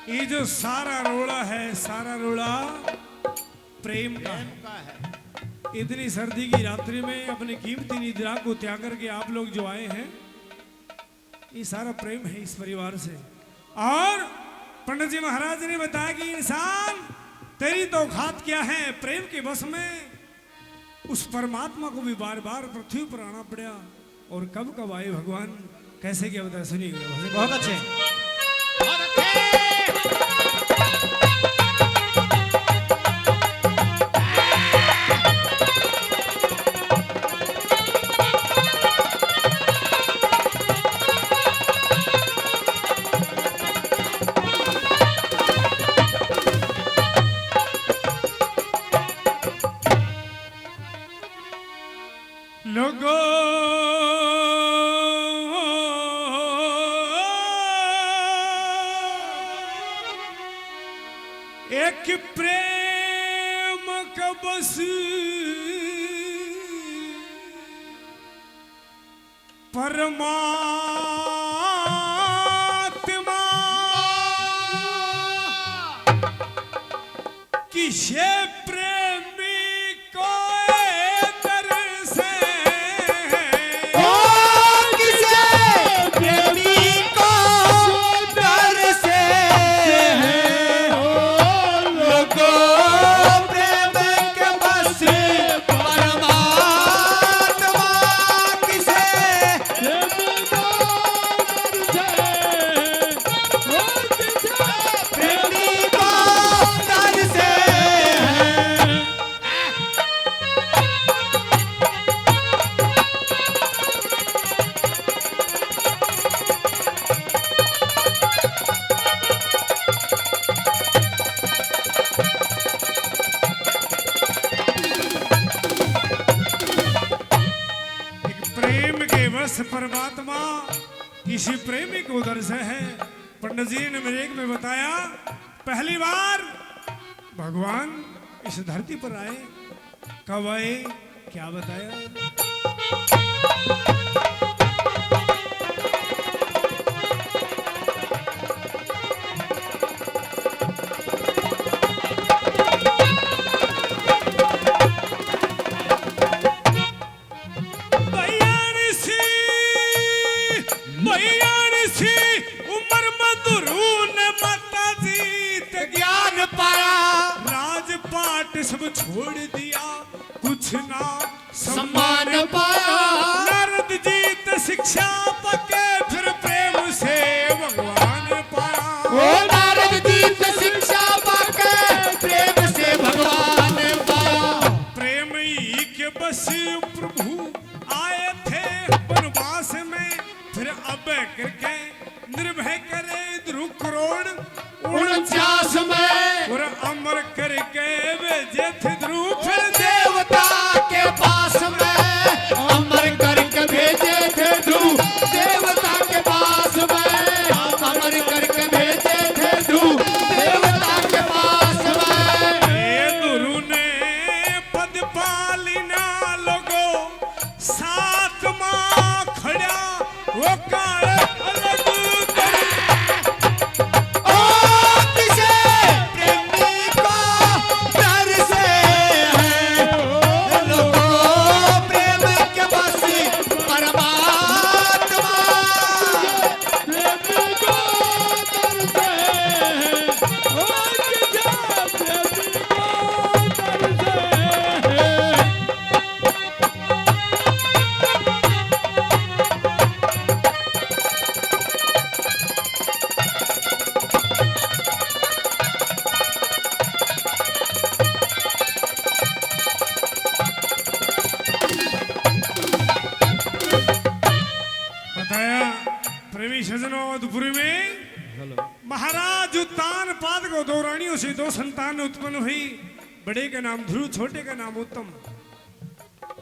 ये जो सारा रोड़ा है, सारा रोड़ा प्रेम का है। इतनी सर्दी की रात्रि में अपनी कीमती निद्रा को त्याग करके आप लोग जो आए हैं, ये सारा प्रेम है इस परिवार से। और पंडित जी महाराज ने बताया कि इंसान तेरी तो औकात क्या है, प्रेम के बस में उस परमात्मा को भी बार बार पृथ्वी पर आना पड़ा। और कब कब आए भगवान, कैसे क्या बताया, सुनिए। बहुत अच्छे। लोगों एक प्रेम का बस परमात्मा किसे प्रेमी को दर से परमात्मा किसी प्रेमी को उधर से है। पंडित जी ने मेरे एक में बताया, पहली बार भगवान इस धरती पर आए, कब आए, क्या बताया। सब छोड़ दिया, कुछ ना सम्मान पाया। नारद जी तो शिक्षा पके फिर प्रेम से भगवान पाया। ओ नारद जी तो शिक्षा पके प्रेम से भगवान पाया। प्रेम ही के बस प्रभु आए थे वनवास में, फिर अब करके निर्भय करे ध्रुव करोड़ 49 में, और अमर करके भेजे थे ध्रुव फिर देवता के पास में। अमर करके भेजे थे ध्रुव देवता के पास में। अमर करके भेजे थे ध्रुव देवता के पास में। ये ध्रुव ने पद पालिना लोगो, साथ मां खड़ा वो काल अलग महाराज उत्तान पाद को दो रानियों से दो संतान उत्पन्न हुई। बड़े का नाम ध्रुव, छोटे का नाम उत्तम।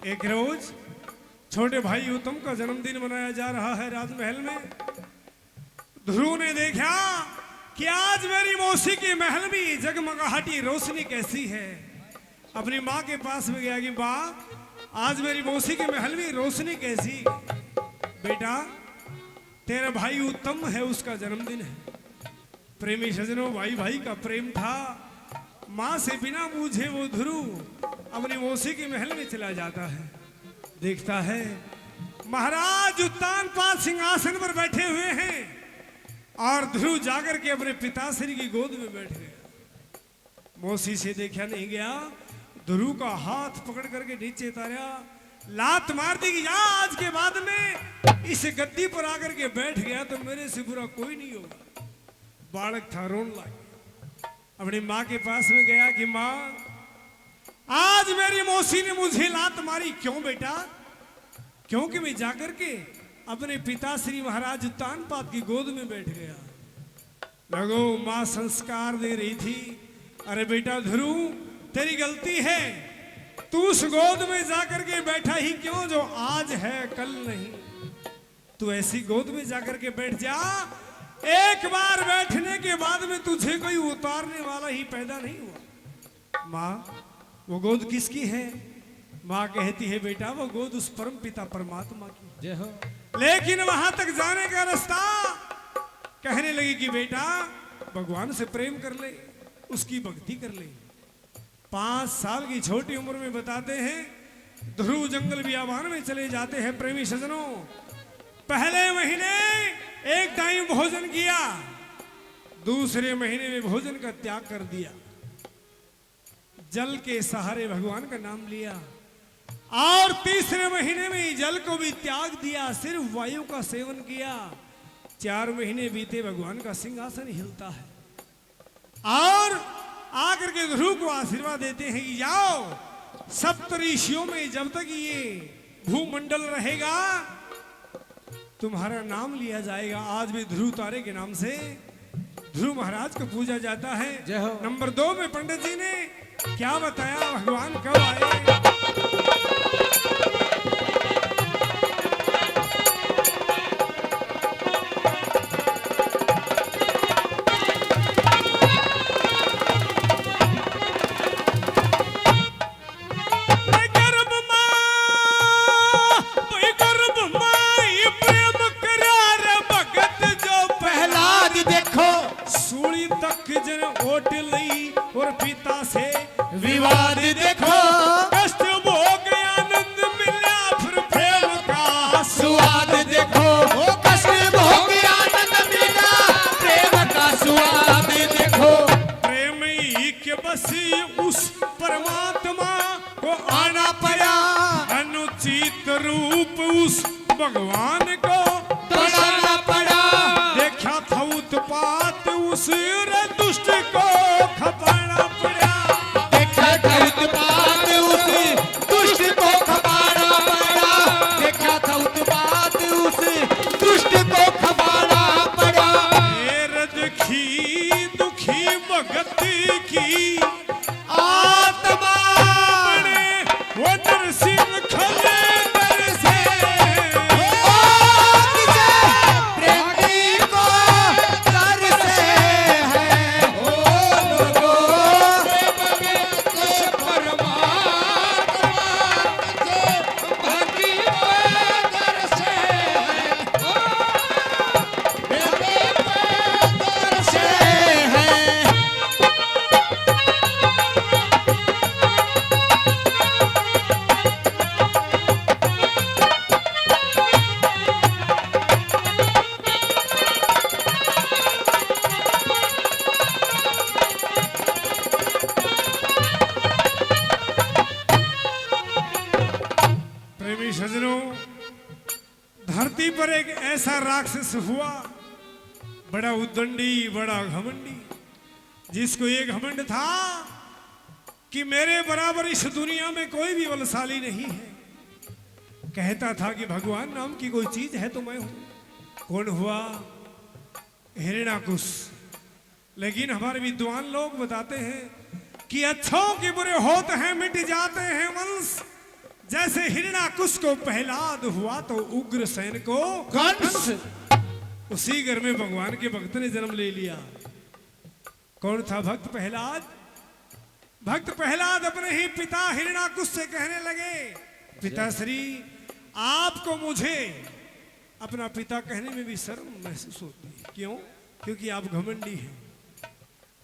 एक रोज छोटे भाई उत्तम का जन्मदिन मनाया जा रहा है राजमहल में। ध्रुव ने देखा कि आज मेरी मौसी के महल में जगमगाहटी रोशनी कैसी है। अपनी माँ के पास में गया कि माँ, आज मेरी मौसी के महल में रोशनी कैसी। बेटा, तेरा भाई उत्तम है, उसका जन्मदिन है। प्रेमी सजनों, भाई भाई का प्रेम था। माँ से बिना पूछे वो ध्रुव अपनी मौसी के महल में चला जाता है। देखता है महाराज उत्तानपाद सिंहासन पर बैठे हुए हैं और ध्रुव जाकर के अपने पिताश्री की गोद में बैठ गया। मौसी से देखा नहीं गया, ध्रुव का हाथ पकड़ करके नीचे उतारा, लात मार दी कि आज के बाद में इस गद्दी पर आकर के बैठ गया तो मेरे से बुरा कोई नहीं होगा। बालक था, रोने लगा। अपनी माँ के पास में गया कि माँ, आज मेरी मौसी ने मुझे लात मारी। क्यों बेटा? क्योंकि मैं जाकर के अपने पिता श्री महाराज उत्तानपाद की गोद में बैठ गया। लगो माँ संस्कार दे रही थी, अरे बेटा ध्रुव, तेरी गलती है, तू उस गोद में जाकर के बैठा ही क्यों जो आज है कल नहीं। तू ऐसी गोद में जाकर के बैठ जा, एक बार बैठने के बाद में तुझे कोई उतारने वाला ही पैदा नहीं हुआ। माँ, वो गोद किसकी है? माँ कहती है बेटा वो गोद उस परम पिता परमात्मा की जय हो। लेकिन वहां तक जाने का रास्ता कहने लगी कि बेटा भगवान से प्रेम कर ले, उसकी भक्ति कर ले। 5 साल की छोटी उम्र में बताते हैं ध्रुव जंगल बियाबान में चले जाते हैं। प्रेमी सजनों, पहले महीने एक टाइम भोजन किया, दूसरे महीने में भोजन का त्याग कर दिया, जल के सहारे भगवान का नाम लिया, और तीसरे महीने में जल को भी त्याग दिया, सिर्फ वायु का सेवन किया। 4 महीने बीते, भगवान का सिंहासन हिलता है और आकर के ध्रुव को आशीर्वाद देते हैं कि जाओ, सप्त ऋषियों में जब तक ये भूमंडल रहेगा तुम्हारा नाम लिया जाएगा। आज भी ध्रुव तारे के नाम से ध्रुव महाराज को पूजा जाता है। नंबर 2 में पंडित जी ने क्या बताया, भगवान कब आए? ओट लई और पिता से विवाद देखो, कष्ट भोग आनंद मिला फिर प्रेम का स्वाद देखो, कष्ट भोग आनंद मिला प्रेम का स्वाद देखो। प्रेम ही के बसी उस परमात्मा को आना पड़ा, अनुचित रूप उस भगवान को बनाना पड़ा। देखा था उत्पात उस दुष्ट को खपाना पड़ा, देखा था उत्पात उस दुष्ट को खपाना पड़ा, देखा था उत्पात उस दुष्ट को खपाना पड़ा। दुखी दुखी भगति की आत्मा बने वो नरसिंह खले दर से प्रेमी को दर से है। ओ लोगों, परमात्मा भक्ति दर से है। दर से है। प्रेमी सजनों, धरती पर एक ऐसा राक्षस हुआ, बड़ा उद्दंडी, बड़ा घमंडी, जिसको एक घमंड था कि मेरे बराबर इस दुनिया में कोई भी बलशाली नहीं है। कहता था कि भगवान नाम की कोई चीज है तो मैं हूं। कौन हुआ? हिरण्याकुश। लेकिन हमारे विद्वान लोग बताते हैं कि अच्छों के बुरे होते हैं, मिट जाते हैं वंश। जैसे हिरण्याकुश को प्रहलाद हुआ तो उग्रसेन को कंस। उसी घर में भगवान के भक्त ने जन्म ले लिया। कौन था भक्त प्रहलाद? भक्त प्रहलाद अपने ही पिता हिरण्याकुश से कहने लगे, पिताश्री आपको मुझे अपना पिता कहने में भी शर्म महसूस होती है। क्यों? क्योंकि आप घमंडी हैं।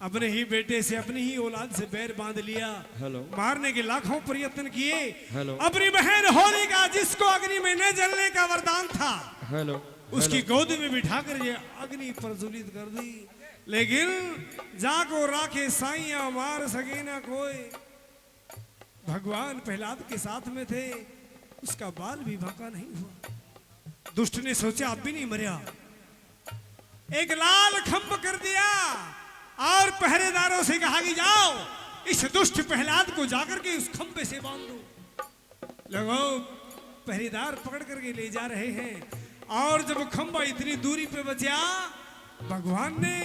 अपने ही बेटे से, अपनी ही औलाद से बैर बांध लिया। हेलो। मारने के लाखों प्रयत्न किए। हेलो। अपनी बहन होलिका, जिसको अग्नि में न जलने का वरदान था, हेलो, उसकी गोद में बिठाकर ये अग्नि प्रज्वलित कर दी। लेकिन जाको राखे साइया मार सके ना कोई। भगवान प्रहलाद के साथ में थे, उसका बाल भी बांका नहीं हुआ। दुष्ट ने सोचा अब भी नहीं मरा, एक लाल खंभ कर दिया और पहरेदारों से कहा कि जाओ इस दुष्ट प्रहलाद को जाकर के उस खंभे से बांध दो। लगो पहरेदार पकड़ करके ले जा रहे हैं और जब खंभा इतनी दूरी पे बचा, भगवान ने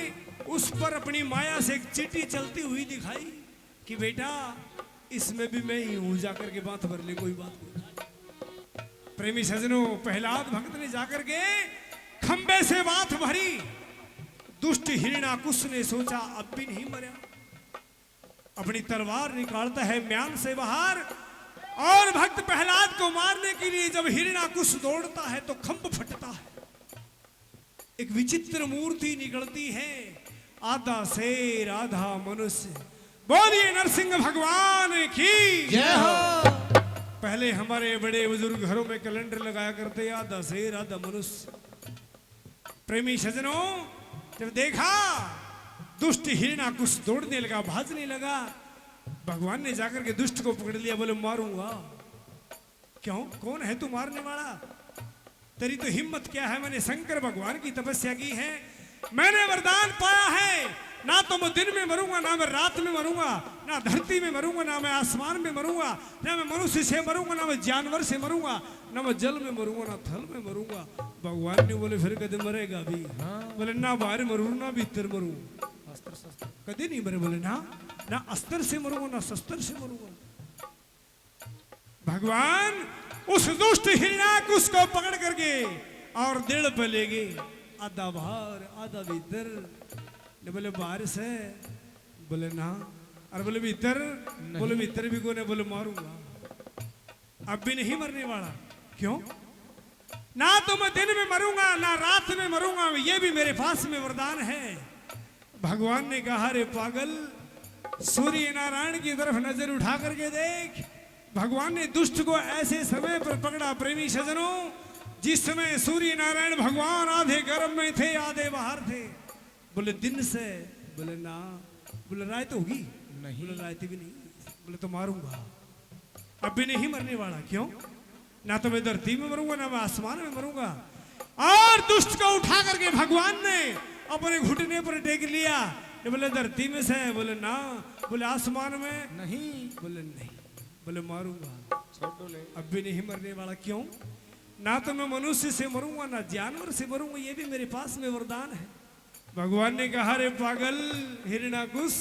उस पर अपनी माया से एक चिट्ठी चलती हुई दिखाई कि बेटा इसमें भी मैं ही हूं, जाकर के बात भर ले, कोई बात नहीं। प्रेमी सजनों, प्रहलाद भक्त ने जाकर के खंबे से बात भरी। दुष्ट हिरण्याकुश ने सोचा अब भी नहीं मरा, अपनी तलवार निकालता है म्यान से बाहर और भक्त प्रहलाद को मारने के लिए जब हिरण्याकुश दौड़ता है तो खंभ फटता है। एक विचित्र मूर्ति निकलती है, आधा शेर आधा मनुष्य। बोलिए नरसिंह भगवान की जय हो। पहले हमारे बड़े बुजुर्ग घरों में कैलेंडर लगाया करते, आधा शेर आधा मनुष्य। प्रेमी सजनों, जब देखा दुष्ट हिरण्याकुश दौड़ने लगा, भागने लगा, भगवान ने जाकर के दुष्ट को पकड़ लिया, बोले मारूंगा। क्यों, कौन है तू मारने वाला? तेरी तो हिम्मत क्या है? मैंने शंकर भगवान की तपस्या की है, मैंने वरदान पाया है, ना तो मैं दिन में मरूंगा, ना मैं रात में मरूंगा, ना धरती में मरूंगा, ना मैं आसमान में मरूंगा, ना मैं मनुष्य से मरूंगा, ना मैं जानवर से मरूंगा, ना मैं जल में मरूंगा, ना थल में मरूंगा। भगवान ने बोले फिर कदम मरेगा भी? बोले ना बाहर मरू ना भीतर मरू, कभी नहीं मरे। बोले ना अस्त्र से मरूंगा ना शस्त्र से मरूंगा। भगवान उस दुष्ट हिरण्याकुश को पकड़ करके और दिल पे ले गए, आधा बाहर आधा भीतर। बोले बाहर से, बोले ना, और बोले भीतर, बोले भीतर भी कोने, बोले मारूंगा, अब भी नहीं मरने वाला। क्यों? ना तो मैं दिन में मरूंगा ना रात में मरूंगा, ये भी मेरे पास में वरदान है। भगवान ने कहा रे पागल, सूर्य नारायण की तरफ नजर उठा करके देख। भगवान ने दुष्ट को ऐसे समय पर पकड़ा प्रेमी सजनों, जिस समय सूर्य नारायण भगवान आधे गर्भ में थे आधे बाहर थे। बोले दिन से, बोले ना, बोले रात होगी नहीं, बोले रात भी नहीं, बोले तो मारूंगा, अब भी नहीं मरने वाला। क्यों? ना तो मैं धरती में मरूंगा ना मैं आसमान में मरूंगा। और दुष्ट को उठा करके भगवान ने अपने घुटने पर टेक लिया। बोले धरती में से, बोले ना, बोले आसमान में नहीं, बोले नहीं, बोले मारूंगा, अब भी नहीं मरने वाला। क्यों? ना तो मैं मनुष्य से मरूंगा ना जानवर से मरूंगा, ये भी मेरे पास में वरदान है। भगवान ने कहा रे पागल हिरण्याकुश,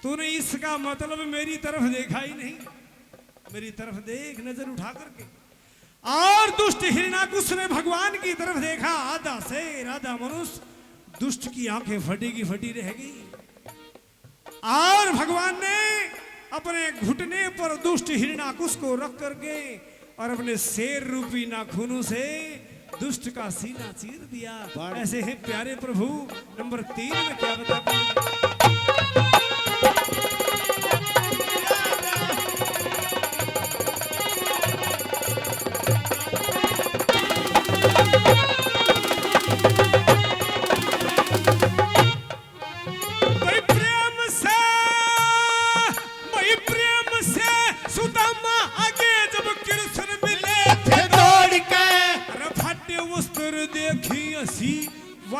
तूने इसका मतलब मेरी तरफ देखा ही नहीं, मेरी तरफ देख नजर उठा करके। और दुष्ट हिरण्याकुश ने भगवान की तरफ देखा, आधा शेर आधा मनुष्य। दुष्ट की आंखें फटी की फटी रह गई और भगवान ने अपने घुटने पर दुष्ट हिरण्याकुश को रख करके और अपने शेर रूपी नाखूनों से दुष्ट का सीना चीर दिया। ऐसे हैं प्यारे प्रभु। नंबर 3 में क्या बताते?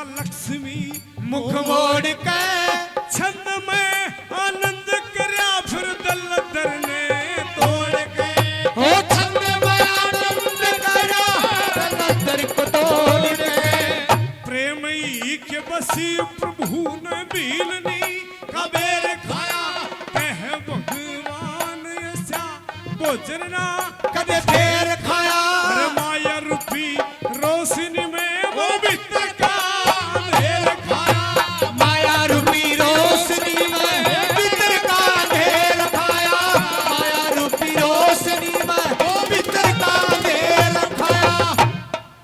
लक्ष्मी मुख मोड़ के छंद में आनंद करया, फिर दलदर ने तोड़ के। हो छंद में आनंद करया, दलदर को तोड़ के। प्रेम ही के बसी प्रभु ने भीलनी कबेर खाया, कह भगवान ऐसा भोजन ना कदे फेर खाया। माया रूपी रोशनी में वो भीतर का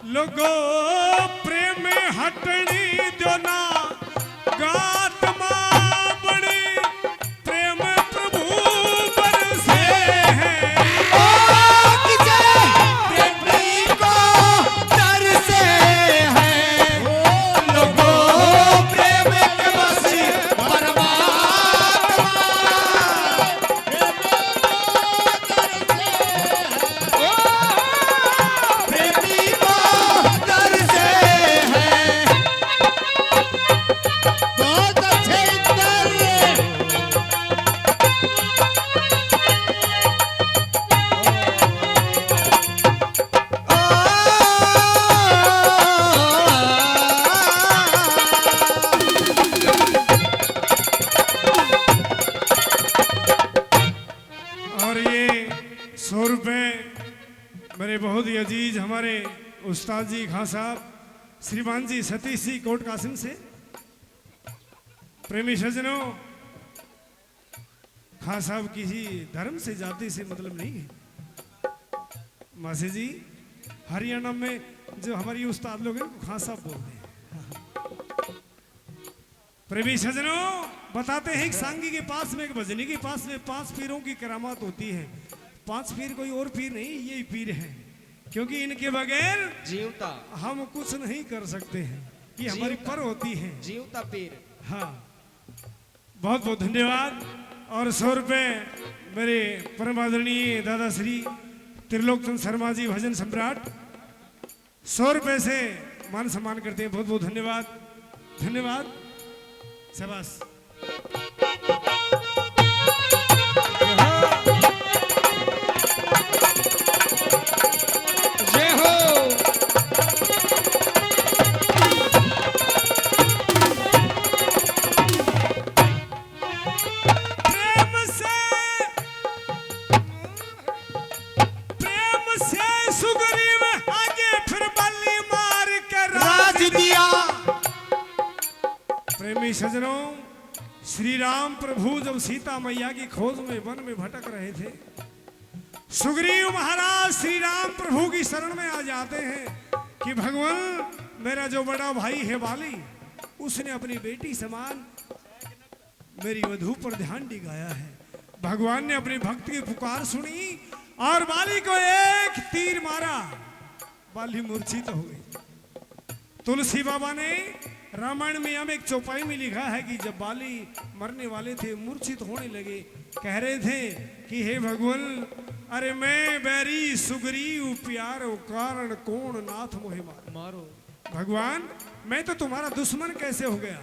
लोगो प्रेम हटनी जो ना गात मां मेरे बहुत ही अजीज हमारे उस्ताद जी खां साहब श्रीमान जी सतीश जी कोट कासिम से। प्रेमी सज्जनों, खां साहब किसी धर्म से जाति से मतलब नहीं है। मासी जी हरियाणा में जो हमारी उस्ताद लोग हैं खां साहब बोलते हैं। प्रेमी सज्जनों, बताते हैं कि सांगी के पास में एक भजनी के पास में 5 पीरों की करामात होती है। 5 पीर कोई और पीर नहीं, यही पीर है, क्योंकि इनके बगैर जीवता हम कुछ नहीं कर सकते हैं। ये हमारी पर होती है। जीवता पीर। हाँ, बहुत बहुत धन्यवाद। और 100 रुपये मेरे परम आदरणीय दादा श्री त्रिलोकचंद शर्मा जी भजन सम्राट 100 रुपये से मान सम्मान करते हैं। बहुत बहुत धन्यवाद, धन्यवाद, शाबाश। जय हो। प्रेम से सुग्रीव आगे फिर बल्ली मार कर राज दिया। प्रेमी सज्जनों, श्री राम प्रभु जब सीता मैया की खोज में वन में भटक रहे थे, सुग्रीव महाराज श्री राम प्रभु की शरण में आ जाते हैं कि भगवान, मेरा जो बड़ा भाई है बाली, उसने अपनी बेटी समान मेरी वधू पर ध्यान दिखाया है। भगवान ने अपने भक्त की पुकार सुनी और बाली को एक तीर मारा, बाली मूर्छित हो गई। तुलसी बाबा ने रामायण में हम एक चौपाई में लिखा है कि जब बाली मरने वाले थे, मूर्छित होने लगे, कह रहे थे कि हे भगवान, अरे मैं बैरी सुग्रीव प्यारो कारण कौन नाथ मोहे मारो। भगवान, मैं तो तुम्हारा दुश्मन कैसे हो गया,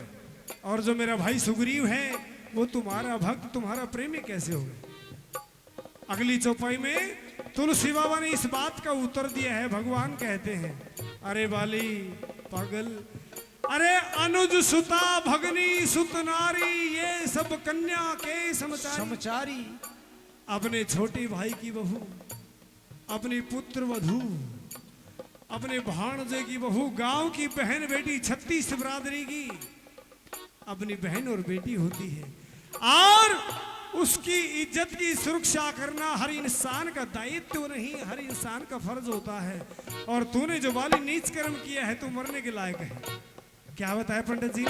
और जो मेरा भाई सुग्रीव है वो तुम्हारा भक्त, तुम्हारा प्रेमी कैसे हो गया। अगली चौपाई में तुलसी बाबा ने इस बात का उत्तर दिया है। भगवान कहते हैं, अरे बाली पागल, अरे अनुज सुता भगनी सुत नारी, ये सब कन्या के समचारी। अपने छोटे भाई की बहू, अपनी पुत्र वधू, अपने भाणजे की बहू, गांव की बहन बेटी, 36 बिरादरी की अपनी बहन और बेटी होती है, और उसकी इज्जत की सुरक्षा करना हर इंसान का दायित्व नहीं, हर इंसान का फर्ज होता है। और तूने जो बाली नीच कर्म किया है, तू मरने के लायक है। क्या बताया पंडित जी ने?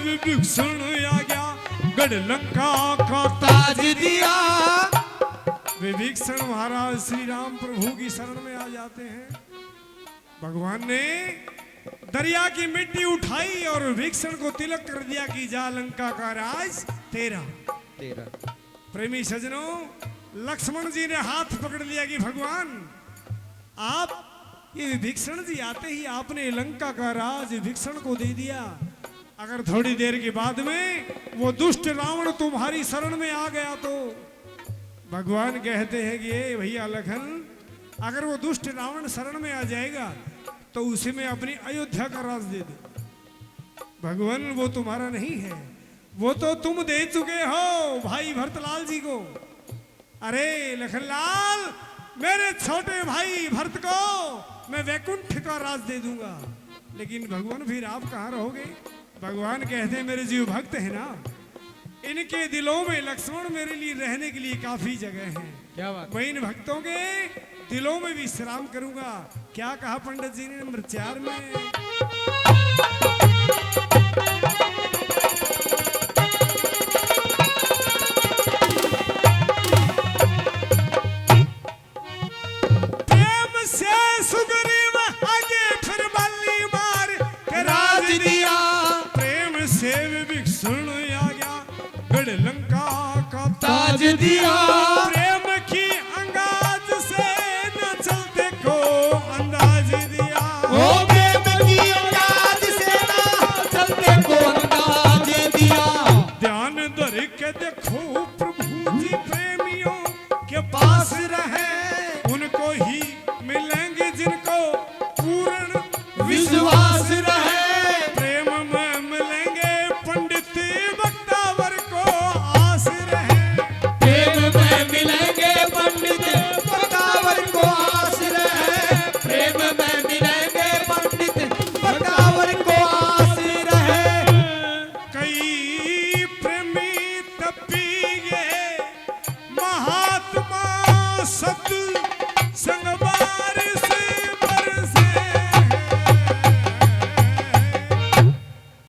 विभीषण आ गया, गढ़ लंका का ताज दिया। विभीषण महाराज श्री राम प्रभु की शरण में आ जाते हैं। भगवान ने दरिया की मिट्टी उठाई और विभीषण को तिलक कर दिया कि जा, लंका का राज तेरा। प्रेमी सज्जनों, लक्ष्मण जी ने हाथ पकड़ लिया कि भगवान, आप ये विभीषण जी आते ही आपने लंका का राज विभीषण को दे दिया। अगर थोड़ी देर के बाद में वो दुष्ट रावण तुम्हारी शरण में आ गया तो भगवान कहते हैं कि ये भैया लखन, अगर वो दुष्ट रावण शरण में आ जाएगा तो उसे मैं अपनी अयोध्या का राज दे दूं। भगवान, वो तुम्हारा नहीं है, वो तो तुम दे चुके हो भाई भरतलाल जी को। अरे लखनलाल, मेरे छोटे भाई भरत को मैं वैकुंठ का राज दे दूंगा, लेकिन भगवान फिर आप कहाँ रहोगे। भगवान कहते हैं, मेरे जीव भक्त है ना, इनके दिलों में लक्ष्मण मेरे लिए रहने के लिए काफी जगह है। क्या बात। मैं इन भक्तों के दिलों में विश्राम करूंगा। क्या कहा पंडित जी ने नंबर 4 में? प्रेम से सुग्रीव आगे फिर बल्ली मार के राज दिया। प्रेम से विभीषण आ गया, गढ़ लंका का ताज दिया। प्रेम की अंगाज से न चलते को अंदाज दिया। ओ प्रेम की अंदाज से न चलते को अंदाज दिया। सत